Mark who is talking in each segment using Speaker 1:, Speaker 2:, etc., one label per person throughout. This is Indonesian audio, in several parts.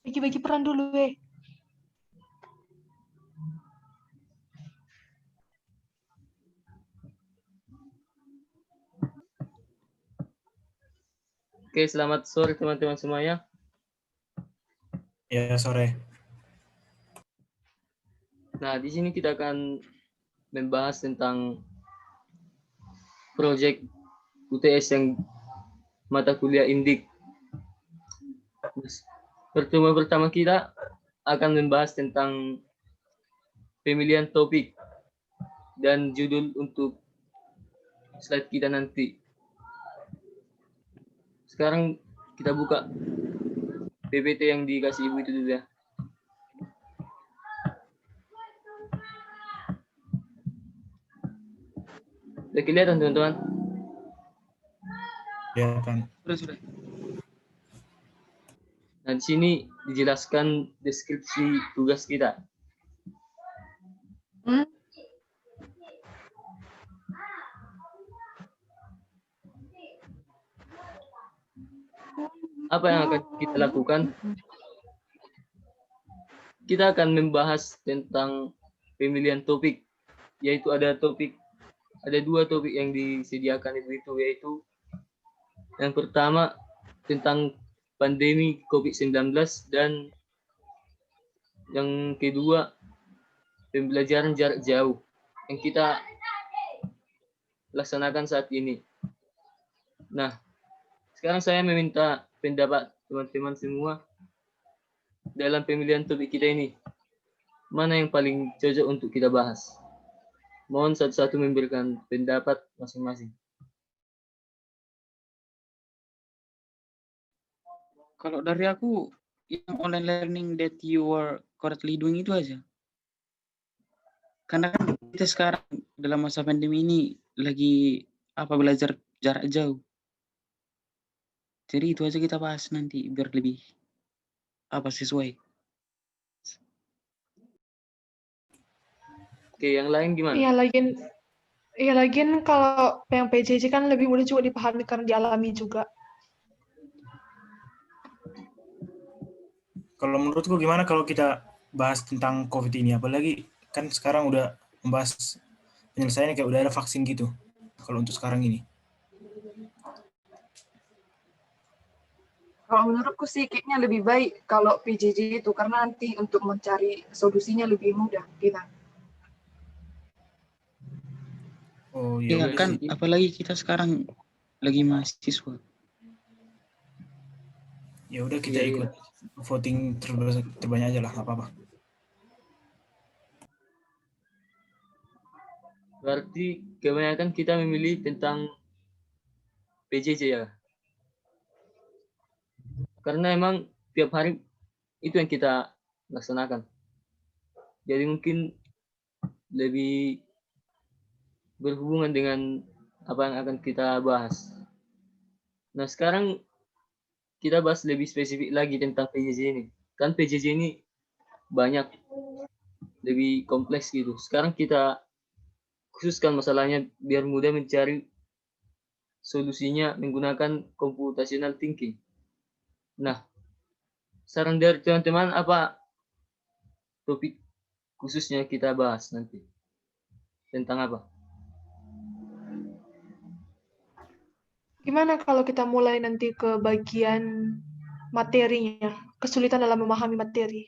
Speaker 1: Bagi-bagi peran dulu, weh.
Speaker 2: Oke, selamat sore teman-teman semuanya.
Speaker 3: Ya, sore.
Speaker 2: Nah, di sini kita akan membahas tentang proyek UTS yang mata kuliah Indik. Pertemuan pertama kita akan membahas tentang pemilihan topik dan judul untuk slide kita nanti. Sekarang kita buka PPT yang dikasih ibu itu dulu ya. Udah kelihatan teman-teman?
Speaker 3: Kelihatan.
Speaker 4: Sudah.
Speaker 2: Nah, di sini dijelaskan deskripsi tugas kita. Apa yang akan kita lakukan? Kita akan membahas tentang pemilihan topik, yaitu ada dua topik yang disediakan itu, yaitu yang pertama tentang pandemi COVID-19 dan yang kedua pembelajaran jarak jauh yang kita laksanakan saat ini. Nah, sekarang saya meminta pendapat teman-teman semua dalam pemilihan topik kita ini. Mana yang paling cocok untuk kita bahas? Mohon satu-satu memberikan pendapat masing-masing.
Speaker 4: Kalau dari aku, yang online learning that you are currently doing itu aja. Karena kan kita sekarang dalam masa pandemi ini lagi belajar jarak jauh. Jadi itu aja kita bahas nanti biar lebih sesuai.
Speaker 2: Oke, yang lain gimana?
Speaker 1: Iya, lagian kalau yang PJJ kan lebih mudah juga dipahami karena dialami juga.
Speaker 3: Kalau menurutku gimana kalau kita bahas tentang COVID ini? Apalagi kan sekarang udah membahas penyelesaiannya kayak udah ada vaksin gitu. Kalau untuk sekarang ini.
Speaker 5: Kalau menurutku sih kayaknya lebih baik kalau PJJ itu, karena nanti untuk mencari solusinya lebih mudah kita.
Speaker 3: Oh
Speaker 4: Ya
Speaker 3: iya.
Speaker 4: kan, apalagi kita sekarang lagi mahasiswa.
Speaker 3: Ya udah kita ikut voting terbanyak aja lah, nggak apa-apa.
Speaker 2: Berarti kebanyakan kita memilih tentang PJJ ya. Karena emang tiap hari itu yang kita laksanakan. Jadi mungkin lebih berhubungan dengan apa yang akan kita bahas. Nah, sekarang kita bahas lebih spesifik lagi tentang PJJ ini. Kan PJJ ini banyak, lebih kompleks gitu. Sekarang kita khususkan masalahnya biar mudah mencari solusinya menggunakan computational thinking. Nah, saran dari teman-teman apa topik khususnya kita bahas nanti? Tentang apa?
Speaker 1: Gimana kalau kita mulai nanti ke bagian materinya, kesulitan dalam memahami materi?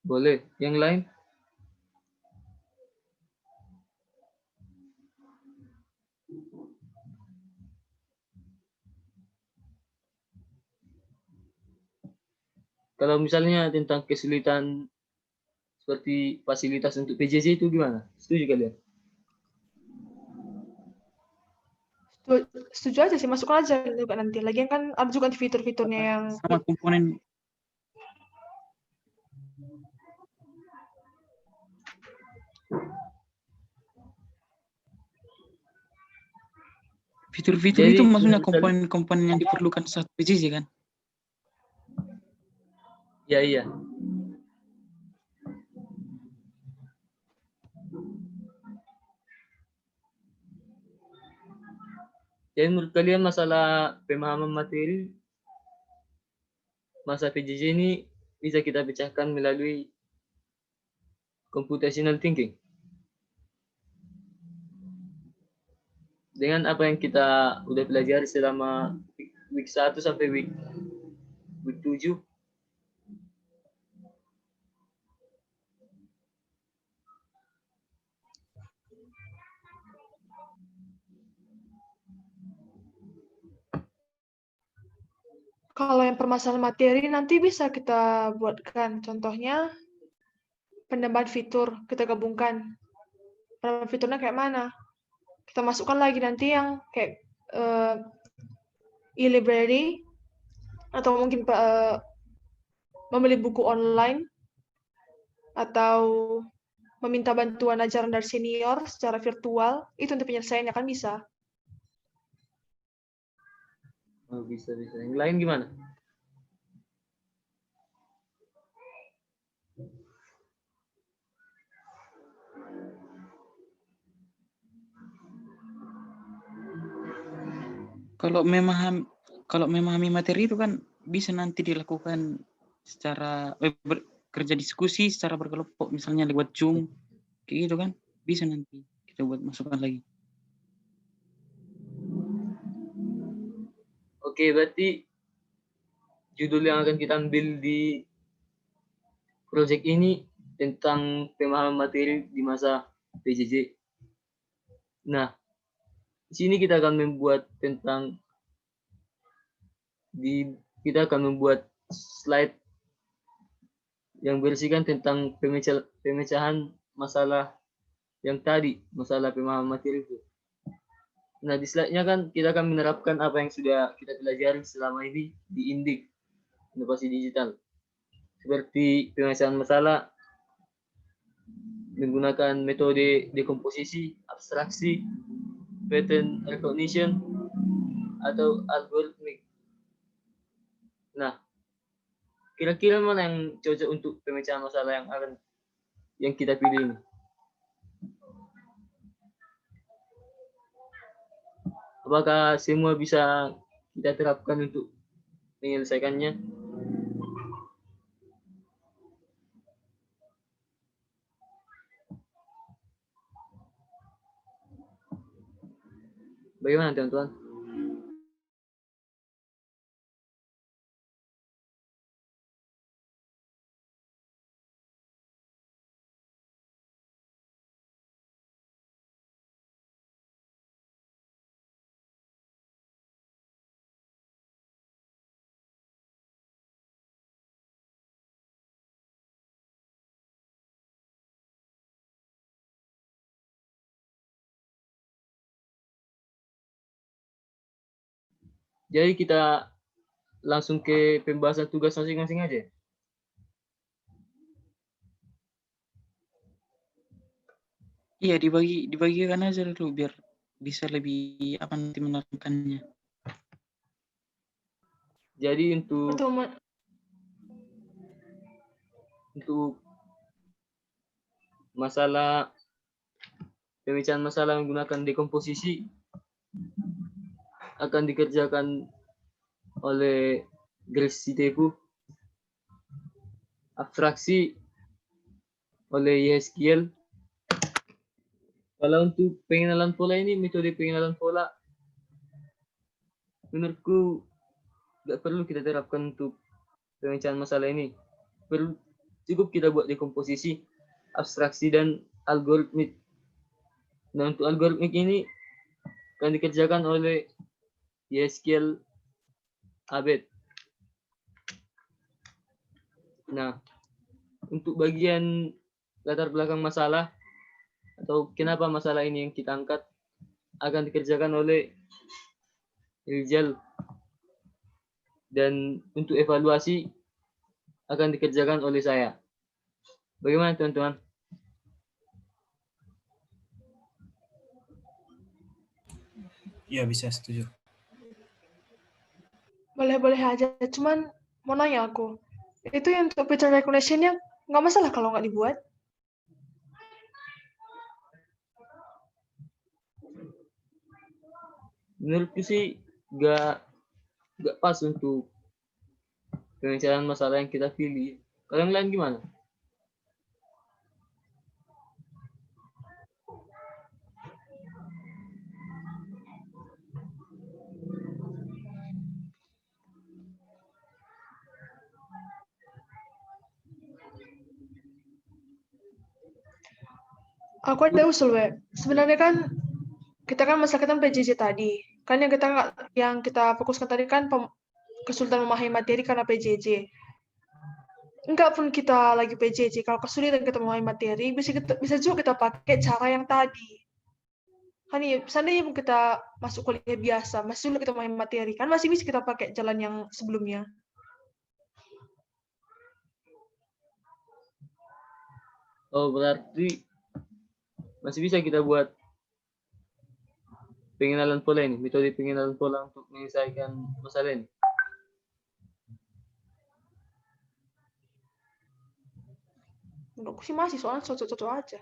Speaker 2: Boleh. Yang lain? Kalau misalnya tentang kesulitan seperti fasilitas untuk PJJ itu gimana? Setuju kalian?
Speaker 1: Setuju aja sih, masuk aja juga nanti. Lagian kan ada juga fitur-fiturnya yang
Speaker 4: Sama komponen fitur-fitur
Speaker 2: Jadi,
Speaker 4: itu maksudnya komponen-komponen yang diperlukan saat PJJ kan?
Speaker 2: Ya, iya. Jadi menurut kalian masalah pemahaman materi masa PJJ ini bisa kita pecahkan melalui computational thinking. Dengan apa yang kita udah pelajari selama week 1 sampai week 7.
Speaker 1: Kalau yang permasalahan materi nanti bisa kita buatkan. Contohnya penambahan fitur kita gabungkan. Penambahan fiturnya kayak mana? Kita masukkan lagi nanti yang kayak e-library atau mungkin membeli buku online atau meminta bantuan ajaran dari senior secara virtual. Itu untuk penyelesaiannya kan bisa.
Speaker 2: Oh, bisa. Yang lain gimana?
Speaker 4: Kalau memahami materi itu kan bisa nanti dilakukan secara kerja diskusi secara berkelompok, misalnya lewat Zoom, kayak gitu kan, bisa nanti kita buat masukkan lagi.
Speaker 2: Oke, berarti judul yang akan kita ambil di proyek ini tentang pemahaman materi di masa PJJ. Nah, di sini kita akan membuat slide yang berisikan tentang pemecahan masalah yang tadi, masalah pemahaman materi itu. Nah, di slide-nya kan kita akan menerapkan apa yang sudah kita pelajari selama ini di INDIK, Inovasi Digital. Seperti pemecahan masalah menggunakan metode dekomposisi, abstraksi, pattern recognition, atau algoritmik. Nah, kira-kira mana yang cocok untuk pemecahan masalah yang kita pilih ini? Apakah semua bisa kita terapkan untuk menyelesaikannya? Bagaimana teman-teman? Jadi kita langsung ke pembahasan tugas masing-masing aja.
Speaker 4: Iya, dibagikan aja dulu biar bisa lebih apa nanti menerangkannya.
Speaker 2: Jadi untuk masalah pemecahan masalah menggunakan dekomposisi akan dikerjakan oleh Grace Sitepu, abstraksi oleh Yeskiel. Kalau untuk pengenalan pola ini, metode pengenalan pola menurutku nggak perlu kita terapkan untuk pemecahan masalah ini. Cukup kita buat dekomposisi, abstraksi, dan algoritmik. Nah, untuk algoritmik ini akan dikerjakan oleh Yeskiel Abed. Nah, untuk bagian latar belakang masalah atau kenapa masalah ini yang kita angkat akan dikerjakan oleh Rizal, dan untuk evaluasi akan dikerjakan oleh saya. Bagaimana teman-teman?
Speaker 3: Ya, bisa setuju.
Speaker 1: Boleh-boleh aja, cuman mau nanya aku, itu yang untuk pattern recognition-nya nggak masalah kalau nggak dibuat?
Speaker 2: menurutku sih gak pas untuk pembicaraan masalah yang kita pilih. Kalau yang lain gimana?
Speaker 1: Aku ada usul, Web. Sebenarnya kan kita kan masalah kita PJJ tadi. Kan yang kita fokuskan tadi kan kesulitan memahami materi karena PJJ. Enggak pun kita lagi PJJ, kalau kesulitan kita memahami materi, bisa juga kita pakai cara yang tadi. Kan ya, seandainya kita masuk kuliah biasa, masih sulit kita memahami materi, kan masih bisa kita pakai jalan yang sebelumnya.
Speaker 2: Oh, berarti masih bisa kita buat pengenalan pola ini, metode pengenalan pola untuk menyelesaikan masalah ini.
Speaker 1: Menurutku sih masih, soalnya cocok-cocok aja.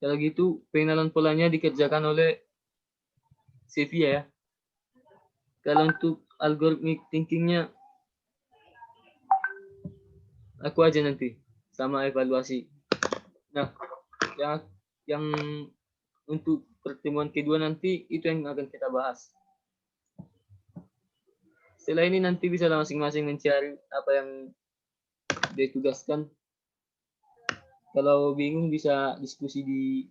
Speaker 2: Kalau gitu pengenalan polanya dikerjakan oleh Sevia ya. Kalau untuk algorithmic thinkingnya aku aja nanti sama evaluasi. Nah, yang untuk pertemuan kedua nanti itu yang akan kita bahas. Setelah ini nanti bisa masing-masing mencari apa yang ditugaskan. Kalau bingung bisa diskusi di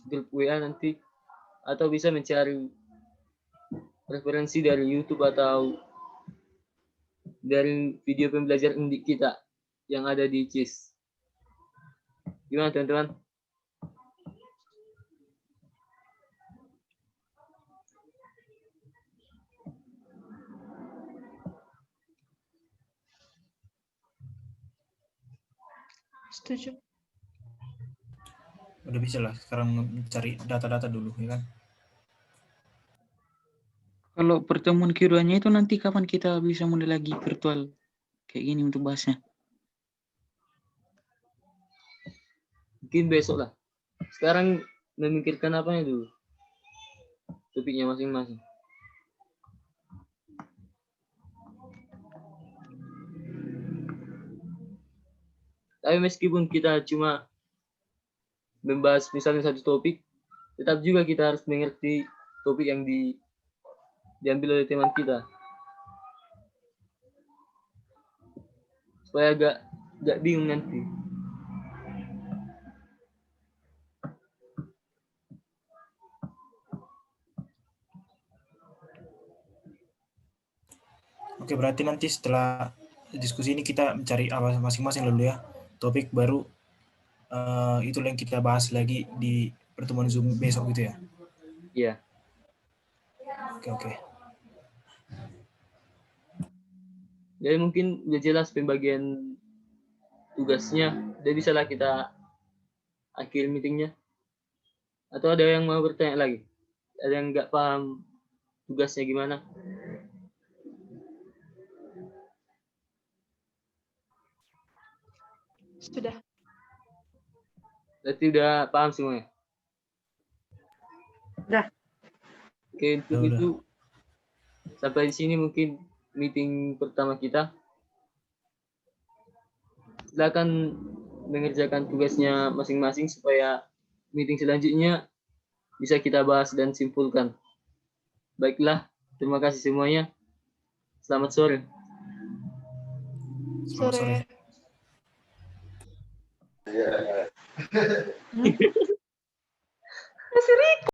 Speaker 2: grup WA nanti, atau bisa mencari referensi dari YouTube atau dari video pembelajaran undik kita yang ada di CIS. Gimana teman-teman?
Speaker 1: Setuju.
Speaker 3: Udah bisa lah sekarang mencari data-data dulu, ya kan?
Speaker 4: Kalau pertemuan keduanya itu nanti kapan kita bisa mulai lagi virtual kayak gini untuk bahasnya?
Speaker 2: Mungkin besok lah. Sekarang memikirkan apanya dulu? Topiknya masing-masing. Tapi meskipun kita cuma membahas misalnya satu topik, tetap juga kita harus mengerti topik yang diambil oleh teman kita. Supaya gak bingung nanti.
Speaker 3: Oke, berarti nanti setelah diskusi ini kita mencari apa masing-masing dulu ya. Topik baru itu yang kita bahas lagi di pertemuan Zoom besok gitu ya.
Speaker 2: Iya.
Speaker 3: Oke.
Speaker 2: Jadi mungkin udah jelas pembagian tugasnya. Jadi bisalah kita akhir meetingnya. Atau ada yang mau bertanya lagi? Ada yang nggak paham tugasnya gimana?
Speaker 1: Sudah.
Speaker 2: Berarti udah paham semuanya?
Speaker 5: Udah.
Speaker 2: Oke, untuk itu sampai di sini mungkin meeting pertama kita. Silakan mengerjakan tugasnya masing-masing supaya meeting selanjutnya bisa kita bahas dan simpulkan. Baiklah, terima kasih semuanya. Selamat sore.
Speaker 3: Selamat sore.
Speaker 1: Sore.